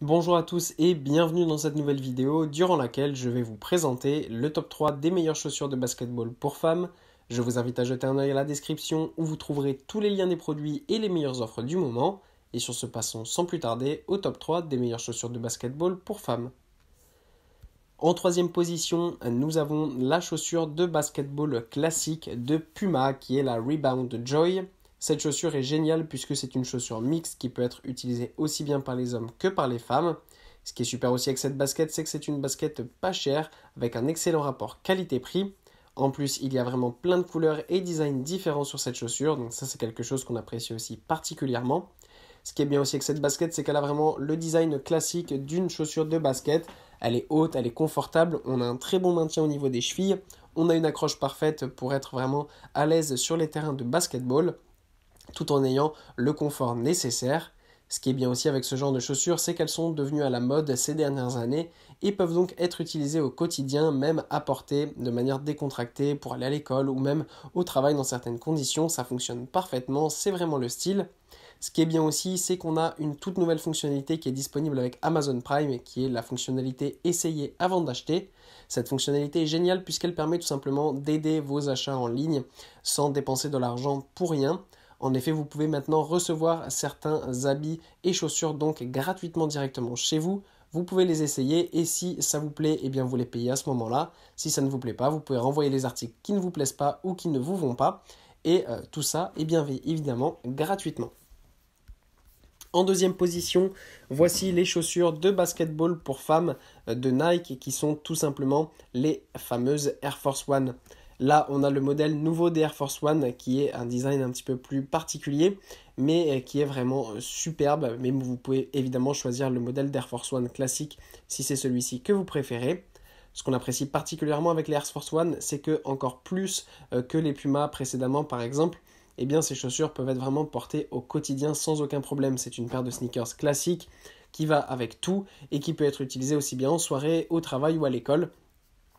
Bonjour à tous et bienvenue dans cette nouvelle vidéo durant laquelle je vais vous présenter le top 3 des meilleures chaussures de basketball pour femmes. Je vous invite à jeter un œil à la description où vous trouverez tous les liens des produits et les meilleures offres du moment. Et sur ce, passons sans plus tarder au top 3 des meilleures chaussures de basketball pour femmes. En troisième position, nous avons la chaussure de basketball classique de Puma qui est la Rebound Joy. Cette chaussure est géniale puisque c'est une chaussure mixte qui peut être utilisée aussi bien par les hommes que par les femmes. Ce qui est super aussi avec cette basket, c'est que c'est une basket pas chère avec un excellent rapport qualité-prix. En plus, il y a vraiment plein de couleurs et designs différents sur cette chaussure, donc ça c'est quelque chose qu'on apprécie aussi particulièrement. Ce qui est bien aussi avec cette basket, c'est qu'elle a vraiment le design classique d'une chaussure de basket. Elle est haute, elle est confortable, on a un très bon maintien au niveau des chevilles, on a une accroche parfaite pour être vraiment à l'aise sur les terrains de basketball, tout en ayant le confort nécessaire. Ce qui est bien aussi avec ce genre de chaussures, c'est qu'elles sont devenues à la mode ces dernières années et peuvent donc être utilisées au quotidien, même à porter de manière décontractée pour aller à l'école ou même au travail dans certaines conditions. Ça fonctionne parfaitement, c'est vraiment le style. Ce qui est bien aussi, c'est qu'on a une toute nouvelle fonctionnalité qui est disponible avec Amazon Prime, qui est la fonctionnalité Essayer avant d'acheter. Cette fonctionnalité est géniale puisqu'elle permet tout simplement d'aider vos achats en ligne sans dépenser de l'argent pour rien. En effet, vous pouvez maintenant recevoir certains habits et chaussures donc gratuitement directement chez vous. Vous pouvez les essayer et si ça vous plaît, eh bien vous les payez à ce moment-là. Si ça ne vous plaît pas, vous pouvez renvoyer les articles qui ne vous plaisent pas ou qui ne vous vont pas. Et tout ça est bien évidemment gratuitement. En deuxième position, voici les chaussures de basketball pour femmes de Nike qui sont tout simplement les fameuses Air Force One. Là, on a le modèle nouveau des Air Force One qui est un design un petit peu plus particulier, mais qui est vraiment superbe. Mais vous pouvez évidemment choisir le modèle d'Air Force One classique si c'est celui-ci que vous préférez. Ce qu'on apprécie particulièrement avec les Air Force One, c'est que encore plus que les Puma précédemment par exemple, eh bien ces chaussures peuvent être vraiment portées au quotidien sans aucun problème. C'est une paire de sneakers classique qui va avec tout et qui peut être utilisée aussi bien en soirée, au travail ou à l'école.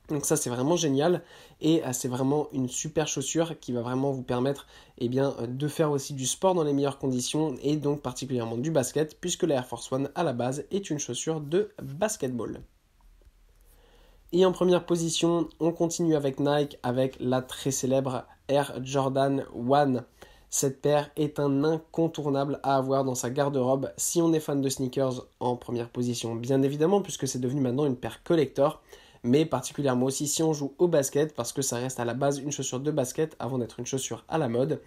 Donc ça c'est vraiment génial et c'est vraiment une super chaussure qui va vraiment vous permettre de faire aussi du sport dans les meilleures conditions et donc particulièrement du basket puisque la Air Force One à la base est une chaussure de basketball. Et en première position, on continue avec Nike avec la très célèbre Air Jordan 1. Cette paire est un incontournable à avoir dans sa garde-robe si on est fan de sneakers en première position, bien évidemment, puisque c'est devenu maintenant une paire collector, mais particulièrement aussi si on joue au basket, parce que ça reste à la base une chaussure de basket avant d'être une chaussure à la mode,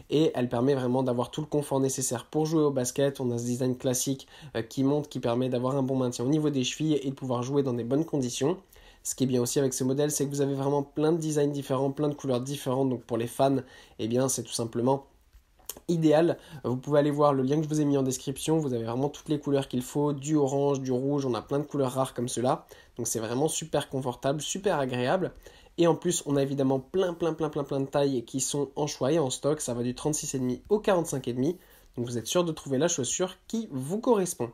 et elle permet vraiment d'avoir tout le confort nécessaire pour jouer au basket. On a ce design classique qui monte, qui permet d'avoir un bon maintien au niveau des chevilles et de pouvoir jouer dans des bonnes conditions. Ce qui est bien aussi avec ce modèle, c'est que vous avez vraiment plein de designs différents, plein de couleurs différentes. Donc pour les fans, c'est tout simplement idéal. Vous pouvez aller voir le lien que je vous ai mis en description. Vous avez vraiment toutes les couleurs qu'il faut, du orange, du rouge. On a plein de couleurs rares comme cela. Donc c'est vraiment super confortable, super agréable. Et en plus, on a évidemment plein de tailles qui sont en choix et en stock. Ça va du 36,5 au 45,5. Donc vous êtes sûr de trouver la chaussure qui vous correspond.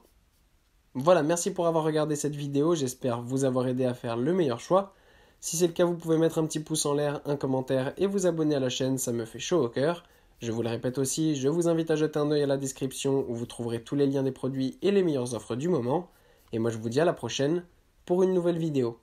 Voilà, merci pour avoir regardé cette vidéo, j'espère vous avoir aidé à faire le meilleur choix. Si c'est le cas, vous pouvez mettre un petit pouce en l'air, un commentaire et vous abonner à la chaîne, ça me fait chaud au cœur. Je vous le répète aussi, je vous invite à jeter un œil à la description où vous trouverez tous les liens des produits et les meilleures offres du moment. Et moi je vous dis à la prochaine pour une nouvelle vidéo.